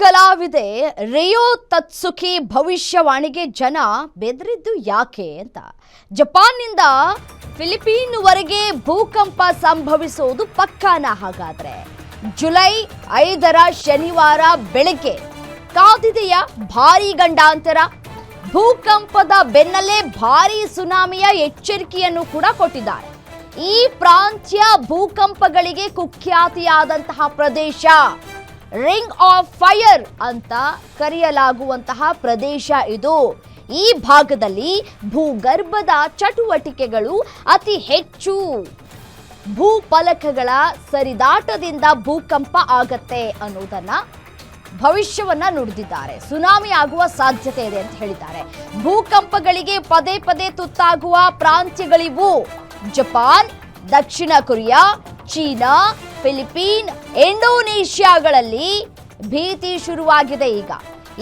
ಕಲಾವಿದೆ ರಿಯೋ ತತ್ಸುಕಿ ಭವಿಷ್ಯವಾಣಿಗೆ ಜನ ಬೆದರಿದ್ದು ಯಾಕೆ ಅಂತ. ಜಪಾನ್ನಿಂದ ಫಿಲಿಪೀನ್ವರೆಗೆ ಭೂಕಂಪ ಸಂಭವಿಸೋದು ಪಕ್ಕಾನ? ಹಾಗಾದ್ರೆ ಜುಲೈ 5ರ ಶನಿವಾರ ಬೆಳಗ್ಗೆ ಕಾದಿದೆಯ ಭಾರೀ ಗಂಡಾಂತರ. ಭೂಕಂಪದ ಬೆನ್ನಲ್ಲೇ ಭಾರೀ ಸುನಾಮಿಯ ಎಚ್ಚರಿಕೆಯನ್ನು ಕೂಡ ಕೊಟ್ಟಿದ್ದಾರೆ. ಈ ಪ್ರಾಂತ್ಯ ಭೂಕಂಪಗಳಿಗೆ ಕುಖ್ಯಾತಿಯಾದಂತಹ ಪ್ರದೇಶ, ರಿಂಗ್ ಆಫ್ ಫೈರ್ ಅಂತ ಕರೆಯಲಾಗುವಂತಹ ಪ್ರದೇಶ ಇದು. ಈ ಭಾಗದಲ್ಲಿ ಭೂಗರ್ಭದ ಚಟುವಟಿಕೆಗಳು ಅತಿ ಹೆಚ್ಚು. ಭೂಫಲಕಗಳ ಸರಿದಾಟದಿಂದ ಭೂಕಂಪ ಆಗತ್ತೆ ಅನ್ನೋದನ್ನ ಭವಿಷ್ಯವನ್ನ ನುಡಿದಿದ್ದಾರೆ. ಸುನಾಮಿ ಆಗುವ ಸಾಧ್ಯತೆ ಇದೆ ಅಂತ ಹೇಳಿದ್ದಾರೆ. ಭೂಕಂಪಗಳಿಗೆ ಪದೇ ಪದೇ ತುತ್ತಾಗುವ ಪ್ರಾಂತ್ಯಗಳಿವು. ಜಪಾನ್, ದಕ್ಷಿಣ ಕೊರಿಯಾ, ಚೀನಾ, ಫಿಲಿಪೀನ್, ಇಂಡೋನೇಷ್ಯಾಗಳಲ್ಲಿ ಭೀತಿ ಶುರುವಾಗಿದೆ ಈಗ.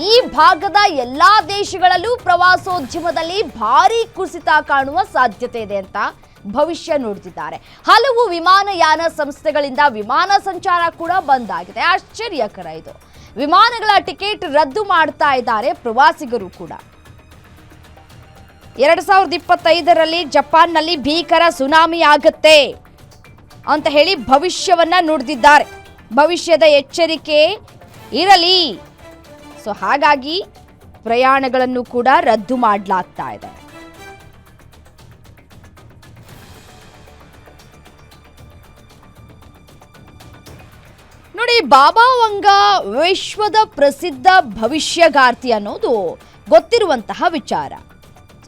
ಈ ಭಾಗದ ಎಲ್ಲಾ ದೇಶಗಳಲ್ಲೂ ಪ್ರವಾಸೋದ್ಯಮದಲ್ಲಿ ಭಾರೀ ಕುಸಿತ ಕಾಣುವ ಸಾಧ್ಯತೆ ಇದೆ ಅಂತ ಭವಿಷ್ಯ ನುಡಿದಿದ್ದಾರೆ. ಹಲವು ವಿಮಾನಯಾನ ಸಂಸ್ಥೆಗಳಿಂದ ವಿಮಾನ ಸಂಚಾರ ಕೂಡ ಬಂದ್ ಆಗಿದೆ. ಆಶ್ಚರ್ಯಕರ ಇದು. ವಿಮಾನಗಳ ಟಿಕೆಟ್ ರದ್ದು ಮಾಡ್ತಾ ಇದ್ದಾರೆ ಪ್ರವಾಸಿಗರು ಕೂಡ. 2025ರಲ್ಲಿ ಜಪಾನ್ನಲ್ಲಿ ಭೀಕರ ಸುನಾಮಿ ಆಗುತ್ತೆ ಅಂತ ಹೇಳಿ ಭವಿಷ್ಯವನ್ನ ನುಡಿದಿದ್ದಾರೆ. ಭವಿಷ್ಯದ ಎಚ್ಚರಿಕೆ ಇರಲಿ. ಸೊ ಹಾಗಾಗಿ ಪ್ರಯಾಣಗಳನ್ನು ಕೂಡ ರದ್ದು ಮಾಡಲಾಗ್ತಾ ಇದೆ. ನೋಡಿ, ಬಾಬಾ ವಂಗ ವಿಶ್ವದ ಪ್ರಸಿದ್ಧ ಭವಿಷ್ಯಗಾರ್ತಿ ಅನ್ನೋದು ಗೊತ್ತಿರುವಂತಹ ವಿಚಾರ.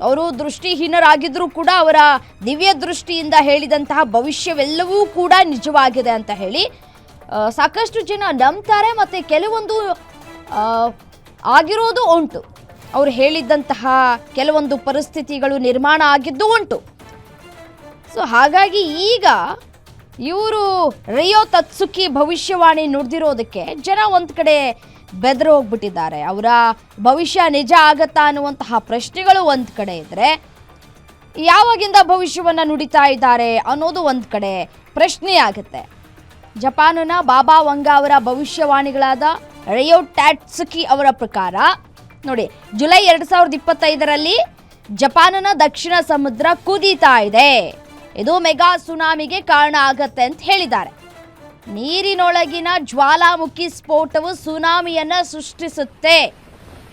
ಅವರು ದೃಷ್ಟಿಹೀನರಾಗಿದ್ರೂ ಕೂಡ ಅವರ ದಿವ್ಯ ದೃಷ್ಟಿಯಿಂದ ಹೇಳಿದಂತಹ ಭವಿಷ್ಯವೆಲ್ಲವೂ ಕೂಡ ನಿಜವಾಗಿದೆ ಅಂತ ಹೇಳಿ ಸಾಕಷ್ಟು ಜನ ನಂಬ್ತಾರೆ. ಮತ್ತು ಕೆಲವೊಂದು ಆಗಿರೋದು ಉಂಟು. ಅವರು ಹೇಳಿದ್ದಂತಹ ಕೆಲವೊಂದು ಪರಿಸ್ಥಿತಿಗಳು ನಿರ್ಮಾಣ ಆಗಿದ್ದು ಉಂಟು. ಸೊ ಹಾಗಾಗಿ ಈಗ ಇವರು ರಿಯೋ ತತ್ಸುಕಿ ಭವಿಷ್ಯವಾಣಿ ನುಡಿದಿರೋದಕ್ಕೆ ಜನ ಒಂದು ಕಡೆ ಬೆದರು ಹೋಗ್ಬಿಟ್ಟಿದ್ದಾರೆ. ಅವರ ಭವಿಷ್ಯ ನಿಜ ಆಗತ್ತಾ ಅನ್ನುವಂತಹ ಪ್ರಶ್ನೆಗಳು ಒಂದು ಕಡೆ ಇದ್ರೆ, ಯಾವಾಗಿಂದ ಭವಿಷ್ಯವನ್ನು ನುಡಿತಾ ಇದ್ದಾರೆ ಅನ್ನೋದು ಒಂದು ಕಡೆ ಪ್ರಶ್ನೆ ಆಗುತ್ತೆ. ಜಪಾನಿನ ಬಾಬಾ ವಂಗ ಅವರ ಭವಿಷ್ಯವಾಣಿಗಳಾದ ರಿಯೋ ಟ್ಯಾಟ್ಸುಕಿ ಅವರ ಪ್ರಕಾರ ನೋಡಿ, ಜುಲೈ 2025ರಲ್ಲಿ ಜಪಾನಿನ ದಕ್ಷಿಣ ಸಮುದ್ರ ಕುದೀತಾ ಇದೆ. ಇದು ಮೆಗಾ ಸುನಾಮಿಗೆ ಕಾರಣ ಆಗತ್ತೆ ಅಂತ ಹೇಳಿದ್ದಾರೆ. ನೀರಿನೊಳಗಿನ ಜ್ವಾಲಾಮುಖಿ ಸ್ಫೋಟವು ಸುನಾಮಿಯನ್ನ ಸೃಷ್ಟಿಸುತ್ತೆ.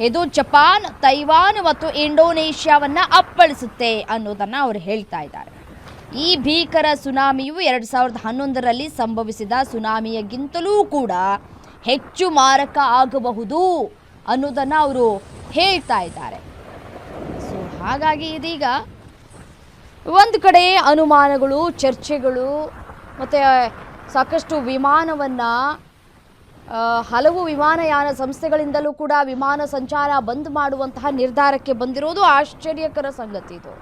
ಇದು ಜಪಾನ್, ತೈವಾನ್ ಮತ್ತು ಇಂಡೋನೇಷ್ಯಾವನ್ನ ಅಪ್ಪಳಿಸುತ್ತೆ ಅನ್ನೋದನ್ನ ಅವರು ಹೇಳ್ತಾ ಇದ್ದಾರೆ. ಈ ಭೀಕರ ಸುನಾಮಿಯು 2011ರಲ್ಲಿ ಸಂಭವಿಸಿದ ಸುನಾಮಿಯಗಿಂತಲೂ ಕೂಡ ಹೆಚ್ಚು ಮಾರಕ ಆಗಬಹುದು ಅನ್ನೋದನ್ನ ಅವರು ಹೇಳ್ತಾ ಇದ್ದಾರೆ. ಸೊ ಹಾಗಾಗಿ ಇದೀಗ ಒಂದು ಕಡೆ ಅನುಮಾನಗಳು, ಚರ್ಚೆಗಳು ಮತ್ತು ಸಾಕಷ್ಟು ವಿಮಾನವನ್ನು ಹಲವು ವಿಮಾನಯಾನ ಸಂಸ್ಥೆಗಳಿಂದಲೂ ಕೂಡ ವಿಮಾನ ಸಂಚಾರ ಬಂದ್ ಮಾಡುವಂತಹ ನಿರ್ಧಾರಕ್ಕೆ ಬಂದಿರೋದು ಆಶ್ಚರ್ಯಕರ ಸಂಗತಿ ಇದು.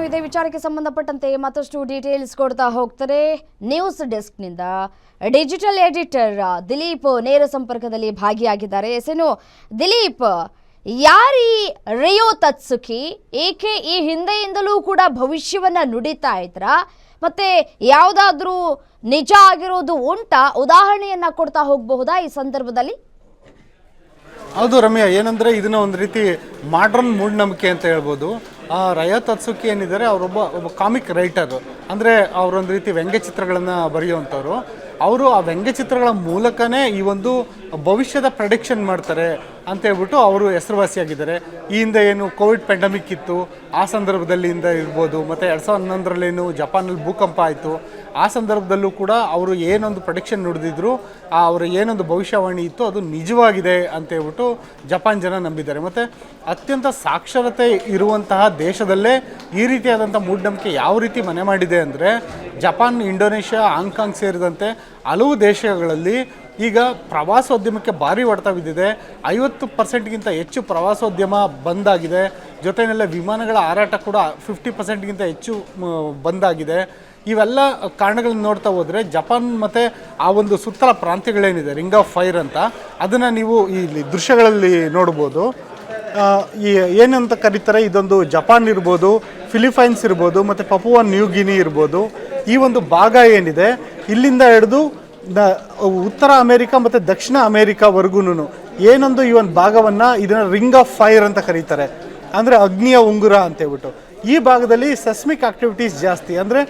ಇದೇ ವಿಚಾರಕ್ಕೆ ಸಂಬಂಧಪಟ್ಟಂತೆ ಮತ್ತಷ್ಟು ಡೀಟೇಲ್ಸ್ ಕೊಡ್ತಾ ಹೋಗ್ತಾರೆ ನ್ಯೂಸ್ ಡೆಸ್ಕ್ನಿಂದ ಡಿಜಿಟಲ್ ಎಡಿಟರ್ ದಿಲೀಪ್ ನೇರ ಸಂಪರ್ಕದಲ್ಲಿ ಭಾಗಿಯಾಗಿದ್ದಾರೆ. ದಿಲೀಪ್, ಯಾರೀ ರಿಯೋ ತತ್ಸುಕಿ? ಏಕೆ ಈ ಹಿಂದೆಯಿಂದಲೂ ಕೂಡ ಭವಿಷ್ಯವನ್ನ ನುಡಿತಾ ಇದ್ರ? ಮತ್ತೆ ಯಾವುದಾದ್ರೂ ನಿಜ ಆಗಿರೋದು ಉಂಟಾ? ಉದಾಹರಣೆಯನ್ನ ಕೊಡ್ತಾ ಹೋಗಬಹುದಾ ಈ ಸಂದರ್ಭದಲ್ಲಿ? ಹೌದು ರಮ್ಯಾ, ಏನಂದರೆ ಇದನ್ನ ಒಂದು ರೀತಿ ಮಾಡ್ರನ್ ಮೂಢನಂಬಿಕೆ ಅಂತ ಹೇಳ್ಬೋದು. ರಿಯೋ ತತ್ಸುಕಿ ಏನಿದ್ದಾರೆ, ಒಬ್ಬ ಕಾಮಿಕ್ ರೈಟರು, ಅಂದರೆ ಅವರೊಂದು ರೀತಿ ವ್ಯಂಗ್ಯಚಿತ್ರಗಳನ್ನು ಬರೆಯುವಂಥವ್ರು. ಅವರು ಆ ವ್ಯಂಗ್ಯಚಿತ್ರಗಳ ಮೂಲಕನೇ ಈ ಒಂದು ಭವಿಷ್ಯದ ಪ್ರೆಡಿಕ್ಷನ್ ಮಾಡ್ತಾರೆ ಅಂತ ಹೇಳ್ಬಿಟ್ಟು ಅವರು ಹೆಸರುವಾಸಿಯಾಗಿದ್ದಾರೆ. ಈ ಹಿಂದೆ ಏನು ಕೋವಿಡ್ ಪ್ಯಾಂಡಮಿಕ್ ಇತ್ತು, ಆ ಸಂದರ್ಭದಲ್ಲಿಂದ ಇರ್ಬೋದು, ಮತ್ತು 2011ರಲ್ಲೇನು ಜಪಾನಲ್ಲಿ ಭೂಕಂಪ ಆಯಿತು, ಆ ಸಂದರ್ಭದಲ್ಲೂ ಕೂಡ ಅವರು ಏನೊಂದು ಪ್ರೆಡಿಕ್ಷನ್ ನುಡಿದಿದ್ರು, ಅವರ ಏನೊಂದು ಭವಿಷ್ಯವಾಣಿ ಇತ್ತು ಅದು ನಿಜವಾಗಿದೆ ಅಂತ ಹೇಳ್ಬಿಟ್ಟು ಜಪಾನ್ ಜನ ನಂಬಿದ್ದಾರೆ. ಮತ್ತು ಅತ್ಯಂತ ಸಾಕ್ಷರತೆ ಇರುವಂತಹ ದೇಶದಲ್ಲೇ ಈ ರೀತಿಯಾದಂಥ ಮೂಢನಂಬಿಕೆ ಯಾವ ರೀತಿ ಮನೆ ಮಾಡಿದೆ ಅಂದರೆ, ಜಪಾನ್, ಇಂಡೋನೇಷ್ಯಾ, ಹಾಂಗ್ಕಾಂಗ್ ಸೇರಿದಂತೆ ಹಲವು ದೇಶಗಳಲ್ಲಿ ಈಗ ಪ್ರವಾಸೋದ್ಯಮಕ್ಕೆ ಭಾರಿ ಹೊಡೆತ ಬಿದ್ದಿದೆ. 50%ಗಿಂತ ಹೆಚ್ಚು ಪ್ರವಾಸೋದ್ಯಮ ಬಂದಾಗಿದೆ. ಜೊತೆಯಲ್ಲೇ ವಿಮಾನಗಳ ಹಾರಾಟ ಕೂಡ 50%ಗಿಂತ ಹೆಚ್ಚು ಬಂದಾಗಿದೆ. ಇವೆಲ್ಲ ಕಾರಣಗಳನ್ನ ನೋಡ್ತಾ ಹೋದರೆ ಜಪಾನ್ ಮತ್ತು ಆ ಒಂದು ಸುತ್ತಲ ಪ್ರಾಂತ್ಯಗಳೇನಿದೆ ರಿಂಗ್ ಆಫ್ ಫೈರ್ ಅಂತ ಅದನ್ನು ನೀವು ಇಲ್ಲಿ ದೃಶ್ಯಗಳಲ್ಲಿ ನೋಡ್ಬೋದು. ಏನಂತ ಕರೀತಾರೆ, ಇದೊಂದು ಜಪಾನ್ ಇರ್ಬೋದು, ಫಿಲಿಪೈನ್ಸ್ ಇರ್ಬೋದು, ಮತ್ತು ಪಪುವಾ ನ್ಯೂ ಗಿನಿ ಇರ್ಬೋದು. ಈ ಒಂದು ಭಾಗ ಏನಿದೆ ಇಲ್ಲಿಂದ ಹಿಡಿದು ಉತ್ತರ ಅಮೇರಿಕಾ ಮತ್ತು ದಕ್ಷಿಣ ಅಮೇರಿಕಾವರೆಗೂ ಏನೊಂದು ಈ ಒಂದು ಭಾಗವನ್ನು ಇದನ್ನು ರಿಂಗ್ ಆಫ್ ಫೈರ್ ಅಂತ ಕರೀತಾರೆ, ಅಂದರೆ ಅಗ್ನಿಯ ಉಂಗುರ ಅಂತೇಳ್ಬಿಟ್ಟು. ಈ ಭಾಗದಲ್ಲಿ ಸೆಸ್ಮಿಕ್ ಆಕ್ಟಿವಿಟೀಸ್ ಜಾಸ್ತಿ, ಅಂದರೆ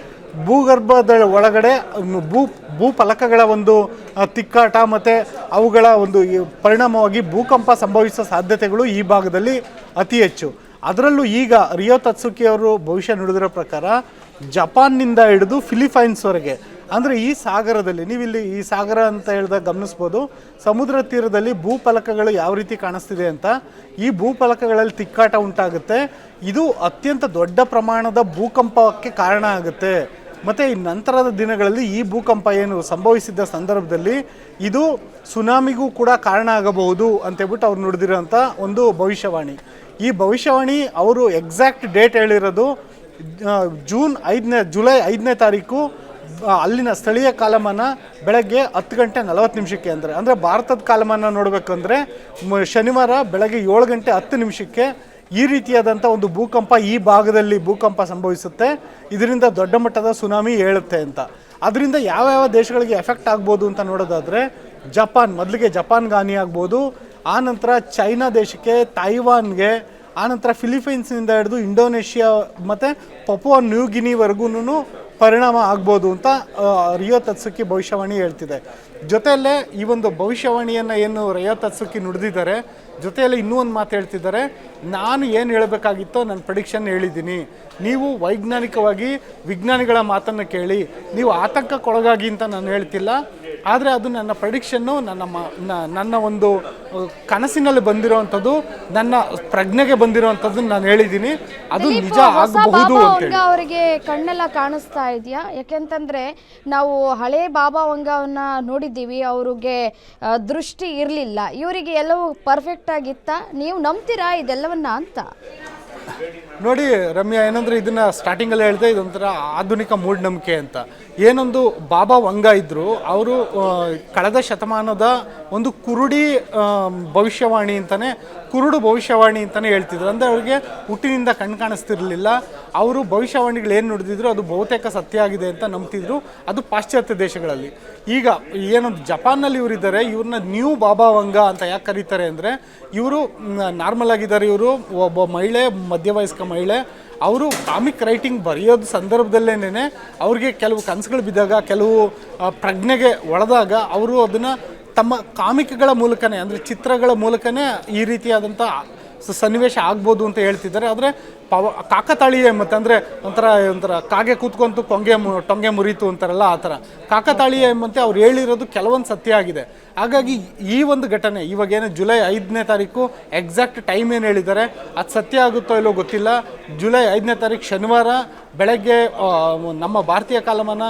ಭೂಗರ್ಭದ ಒಳಗಡೆ ಭೂಫಲಕಗಳ ಒಂದು ತಿಕ್ಕಾಟ ಮತ್ತು ಅವುಗಳ ಒಂದು ಪರಿಣಾಮವಾಗಿ ಭೂಕಂಪ ಸಂಭವಿಸೋ ಸಾಧ್ಯತೆಗಳು ಈ ಭಾಗದಲ್ಲಿ ಅತಿ ಹೆಚ್ಚು. ಅದರಲ್ಲೂ ಈಗ ರಿಯೋ ತತ್ಸುಕಿ ಅವರು ಭವಿಷ್ಯ ನುಡಿದಿರೋ ಪ್ರಕಾರ ಜಪಾನ್ನಿಂದ ಹಿಡಿದು ಫಿಲಿಪೈನ್ಸ್ವರೆಗೆ, ಅಂದರೆ ಈ ಸಾಗರದಲ್ಲಿ ನೀವಿಲ್ಲಿ ಈ ಸಾಗರ ಅಂತ ಹೇಳಿದಾಗ ಗಮನಿಸ್ಬೋದು, ಸಮುದ್ರ ತೀರದಲ್ಲಿ ಭೂಫಲಕಗಳು ಯಾವ ರೀತಿ ಕಾಣಿಸ್ತಿದೆ ಅಂತ. ಈ ಭೂಫಲಕಗಳಲ್ಲಿ ತಿಕ್ಕಾಟ ಉಂಟಾಗುತ್ತೆ, ಇದು ಅತ್ಯಂತ ದೊಡ್ಡ ಪ್ರಮಾಣದ ಭೂಕಂಪಕ್ಕೆ ಕಾರಣ ಆಗುತ್ತೆ. ಮತ್ತು ಈ ನಂತರದ ದಿನಗಳಲ್ಲಿ ಈ ಭೂಕಂಪ ಏನು ಸಂಭವಿಸಿದ್ದ ಸಂದರ್ಭದಲ್ಲಿ ಇದು ಸುನಾಮಿಗೂ ಕೂಡ ಕಾರಣ ಆಗಬಹುದು ಅಂತೇಳ್ಬಿಟ್ಟು ಅವ್ರು ನುಡಿದಿರೋಂಥ ಒಂದು ಭವಿಷ್ಯವಾಣಿ. ಈ ಭವಿಷ್ಯವಾಣಿ ಅವರು ಎಕ್ಸಾಕ್ಟ್ ಡೇಟ್ ಹೇಳಿರೋದು ಜುಲೈ 5ನೇ ತಾರೀಕು ಅಲ್ಲಿನ ಸ್ಥಳೀಯ ಕಾಲಮಾನ ಬೆಳಗ್ಗೆ 10:40 ಅಂದರೆ ಭಾರತದ ಕಾಲಮಾನ ನೋಡಬೇಕಂದ್ರೆ ಶನಿವಾರ ಬೆಳಗ್ಗೆ 7:10 ಈ ರೀತಿಯಾದಂಥ ಒಂದು ಭೂಕಂಪ ಈ ಭಾಗದಲ್ಲಿ ಭೂಕಂಪ ಸಂಭವಿಸುತ್ತೆ. ಇದರಿಂದ ದೊಡ್ಡ ಮಟ್ಟದ ಸುನಾಮಿ ಏಳುತ್ತೆ ಅಂತ. ಅದರಿಂದ ಯಾವ್ಯಾವ ದೇಶಗಳಿಗೆ ಎಫೆಕ್ಟ್ ಆಗ್ಬೋದು ಅಂತ ನೋಡೋದಾದರೆ ಮೊದಲಿಗೆ ಜಪಾನ್ಗೆ ಹಾನಿ ಆಗ್ಬೋದು, ಆನಂತರ ಚೈನಾ ದೇಶಕ್ಕೆ, ತೈವಾನ್ಗೆ, ಆನಂತರ ಫಿಲಿಪೈನ್ಸ್ನಿಂದ ಹಿಡಿದು ಇಂಡೋನೇಷ್ಯಾ ಮತ್ತು ಪಪುವಾ ನ್ಯೂ ಗಿನಿವರೆಗೂ ಪರಿಣಾಮ ಆಗ್ಬೋದು ಅಂತ ರಿಯೋ ತತ್ಸುಕಿ ಭವಿಷ್ಯವಾಣಿ ಹೇಳ್ತಿದೆ. ಜೊತೆಯಲ್ಲೇ ಈ ಒಂದು ಭವಿಷ್ಯವಾಣಿಯನ್ನು ಏನು ರಿಯೋ ತತ್ಸುಕಿ ನುಡಿದಿದ್ದಾರೆ, ಜೊತೆಯಲ್ಲಿ ಇನ್ನೂ ಒಂದು ಮಾತು ಹೇಳ್ತಿದ್ದಾರೆ, ನಾನು ಏನು ಹೇಳಬೇಕಾಗಿತ್ತೋ ನನ್ನ ಪ್ರೆಡಿಕ್ಷನ್ ಹೇಳಿದ್ದೀನಿ, ನೀವು ವೈಜ್ಞಾನಿಕವಾಗಿ ವಿಜ್ಞಾನಿಗಳ ಮಾತನ್ನು ಕೇಳಿ, ನೀವು ಆತಂಕಕ್ಕೊಳಗಾಗಿ ಅಂತ ನಾನು ಹೇಳ್ತಿಲ್ಲ, ಆದರೆ ಅದು ನನ್ನ ಪ್ರೆಡಿಕ್ಷನ್ನು, ನನ್ನ ಒಂದು ಕನಸಿನಲ್ಲಿ ಬಂದಿರೋವಂಥದ್ದು, ನನ್ನ ಪ್ರಜ್ಞೆಗೆ ಬಂದಿರೋವಂಥದ್ದು ನಾನು ಹೇಳಿದ್ದೀನಿ, ಅದು ನಿಜ ಆಗಬಹುದು ಅಂತ. ಅವರಿಗೆ ಕಣ್ಣೆಲ್ಲ ಕಾಣಿಸ್ತಾ ಇದೆಯಾ? ಯಾಕೆಂತಂದ್ರೆ ನಾವು ಹಳೆ ಬಾಬಾ ವಂಗವನ್ನ ನೋಡಿದ್ದೀವಿ, ಅವ್ರಿಗೆ ದೃಷ್ಟಿ ಇರಲಿಲ್ಲ, ಇವರಿಗೆ ಎಲ್ಲವೂ ಪರ್ಫೆಕ್ಟ್ ಆಗಿತ್ತ. ನೀವು ನಂಬ್ತೀರಾ ಇದೆಲ್ಲವನ್ನ ಅಂತ? ನೋಡಿ ರಮ್ಯಾ, ಏನಂದರೆ ಇದನ್ನು ಸ್ಟಾರ್ಟಿಂಗಲ್ಲಿ ಹೇಳಿದೆ, ಇದೊಂಥರ ಆಧುನಿಕ ಮೂಢನಂಬಿಕೆ ಅಂತ. ಏನೊಂದು ಬಾಬಾ ವಂಗ ಇದ್ದರು, ಅವರು ಕಳೆದ ಶತಮಾನದ ಒಂದು ಕುರುಡು ಭವಿಷ್ಯವಾಣಿ ಅಂತಲೇ ಹೇಳ್ತಿದ್ರು. ಅಂದರೆ ಅವ್ರಿಗೆ ಹುಟ್ಟಿನಿಂದ ಕಣ್ಣು ಕಾಣಿಸ್ತಿರ್ಲಿಲ್ಲ. ಅವರು ಭವಿಷ್ಯವಾಣಿಗಳು ಏನು ನುಡಿದಿದ್ರು ಅದು ಬಹುತೇಕ ಸತ್ಯ ಆಗಿದೆ ಅಂತ ನಂಬ್ತಿದ್ರು, ಅದು ಪಾಶ್ಚಾತ್ಯ ದೇಶಗಳಲ್ಲಿ. ಈಗ ಏನೊಂದು ಜಪಾನ್ನಲ್ಲಿ ಇವರಿದ್ದಾರೆ, ಇವ್ರನ್ನ ನ್ಯೂ ಬಾಬಾ ವಂಗ ಅಂತ ಯಾಕೆ ಕರೀತಾರೆ ಅಂದರೆ, ಇವರು ನಾರ್ಮಲ್ ಆಗಿದ್ದಾರೆ, ಇವರು ಒಬ್ಬ ಮಹಿಳೆ, ಮಧ್ಯವಯಸ್ಕ ಮಹಿಳೆ. ಅವರು ಕಾಮಿಕ್ ರೈಟಿಂಗ್ ಬರೆಯೋದು ಸಂದರ್ಭದಲ್ಲೇನೆ ಅವ್ರಿಗೆ ಕೆಲವು ಕನಸುಗಳು ಬಿದ್ದಾಗ, ಕೆಲವು ಪ್ರಜ್ಞೆಗೆ ಒಳದಾಗ ಅವರು ಅದನ್ನು ತಮ್ಮ ಕಾಮಿಕ್ಗಳ ಮೂಲಕನೇ, ಅಂದರೆ ಚಿತ್ರಗಳ ಮೂಲಕನೇ ಈ ರೀತಿಯಾದಂಥ ಸನ್ನಿವೇಶ ಆಗ್ಬೋದು ಅಂತ ಹೇಳ್ತಿದ್ದಾರೆ. ಆದರೆ ಕಾಕತಾಳೀಯ ಎಂಬತ್ತೆ, ಅಂದರೆ ಒಂಥರ ಕಾಗೆ ಕೂತ್ಕೊಂತು ಟೊಂಗೆ ಮುರಿತು ಅಂತಾರಲ್ಲ, ಆ ಥರ ಕಾಕತಾಳೀಯ ಎಂಬಂತೆ ಅವ್ರು ಹೇಳಿರೋದು ಕೆಲವೊಂದು ಸತ್ಯ ಆಗಿದೆ. ಹಾಗಾಗಿ ಈ ಒಂದು ಘಟನೆ ಇವಾಗೇನು ಜುಲೈ 5ನೇ ತಾರೀಕು ಎಕ್ಸಾಕ್ಟ್ ಟೈಮ್ ಏನು ಹೇಳಿದ್ದಾರೆ, ಅದು ಸತ್ಯ ಆಗುತ್ತೋ ಇಲ್ಲೋ ಗೊತ್ತಿಲ್ಲ. ಜುಲೈ 5ನೇ ತಾರೀಕು ಶನಿವಾರ ಬೆಳಗ್ಗೆ ನಮ್ಮ ಭಾರತೀಯ ಕಾಲಮಾನ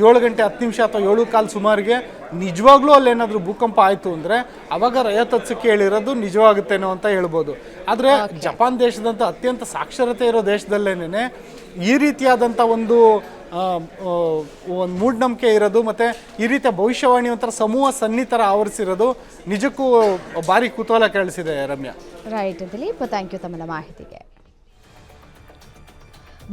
7:10 ಅಥವಾ 7:15 ಸುಮಾರಿಗೆ ನಿಜವಾಗ್ಲೂ ಅಲ್ಲೇನಾದರೂ ಭೂಕಂಪ ಆಯಿತು ಅಂದರೆ ಅವಾಗ ರಿಯೋ ತತ್ಸುಕಿ ಹೇಳಿರೋದು ನಿಜವಾಗುತ್ತೇನೋ ಅಂತ ಹೇಳ್ಬೋದು. ಆದರೆ ಜಪಾನ್ ದೇಶದಂಥ ಅತ್ಯಂತ ಸಾಕ್ಷರತೆ ಇರೋ ದೇಶದಲ್ಲೇನೆ ಈ ರೀತಿಯಾದಂಥ ಒಂದು ಮೂಢನಂಬಿಕೆ ಇರೋದು, ಮತ್ತು ಈ ರೀತಿಯ ಭವಿಷ್ಯವಾಣಿ ಒಂಥರ ಸಮೂಹ ಸನ್ನಿತರ ಆವರಿಸಿರೋದು ನಿಜಕ್ಕೂ ಭಾರಿ ಕುತೂಹಲ ಕೇಳಿಸಿದೆ Ramya. Right Dileep, thank you ತಮ್ಮ ಮಾಹಿತಿಗೆ.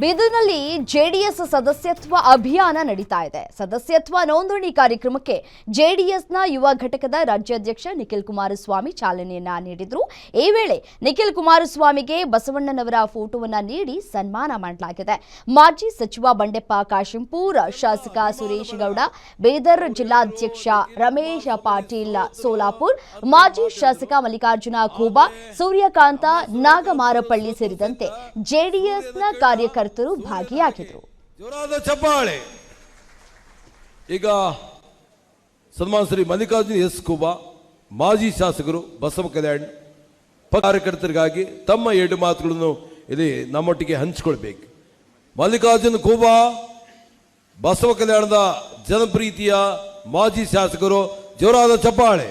ಬೀದರ್ನಲ್ಲಿ ಜೆಡಿಎಸ್ ಸದಸ್ಯತ್ವ ಅಭಿಯಾನ ನಡೀತಾ ಇದೆ. ಸದಸ್ಯತ್ವ ನೋಂದಣಿ ಕಾರ್ಯಕ್ರಮಕ್ಕೆ ಜೆಡಿಎಸ್ನ ಯುವ ಘಟಕದ ರಾಜ್ಯಾಧ್ಯಕ್ಷ ನಿಖಿಲ್ ಕುಮಾರಸ್ವಾಮಿ ಚಾಲನೆಯನ್ನ ನೀಡಿದ್ರು. ಈ ವೇಳೆ ನಿಖಿಲ್ ಕುಮಾರಸ್ವಾಮಿಗೆ ಬಸವಣ್ಣನವರ ಫೋಟೋವನ್ನ ನೀಡಿ ಸನ್ಮಾನ ಮಾಡಲಾಗಿದೆ. ಮಾಜಿ ಸಚಿವ ಬಂಡೆಪ್ಪ ಕಾಶೆಂಪೂರ್, ಶಾಸಕ ಸುರೇಶ್ ಗೌಡ, ಬೀದರ್ ಜಿಲ್ಲಾಧ್ಯಕ್ಷ ರಮೇಶ್ ಪಾಟೀಲ್ ಸೋಲಾಪುರ್, ಮಾಜಿ ಶಾಸಕ ಮಲ್ಲಿಕಾರ್ಜುನ ಖೂಬಾ, ಸೂರ್ಯಕಾಂತ ನಾಗಮಾರಪಳ್ಳಿ ಸೇರಿದಂತೆ ಜೆಡಿಎಸ್ನ ಕಾರ್ಯಕರ್ತರು ಭಾಗಿಯಾಗಿದ್ದರು. ಜೋರಾದ ಚಪ್ಪಾಳೆ. ಈಗ ಸನ್ಮಾನ ಶ್ರೀ ಮಲ್ಲಿಕಾರ್ಜುನ ಎಸ್ ಖೂಬಾ, ಮಾಜಿ ಶಾಸಕರು, ಬಸವ ಕಲ್ಯಾಣ ಕಾರ್ಯಕರ್ತರಿಗಾಗಿ ತಮ್ಮ 2 ಮಾತುಗಳನ್ನು ಇಲ್ಲಿ ನಮ್ಮೊಟ್ಟಿಗೆ ಹಂಚಿಕೊಳ್ಬೇಕು. ಮಲ್ಲಿಕಾರ್ಜುನ ಖೂಬಾ ಬಸವ ಕಲ್ಯಾಣದ ಜನಪ್ರೀತಿಯ ಮಾಜಿ ಶಾಸಕರು, ಜೋರಾದ ಚಪ್ಪಾಳೆ.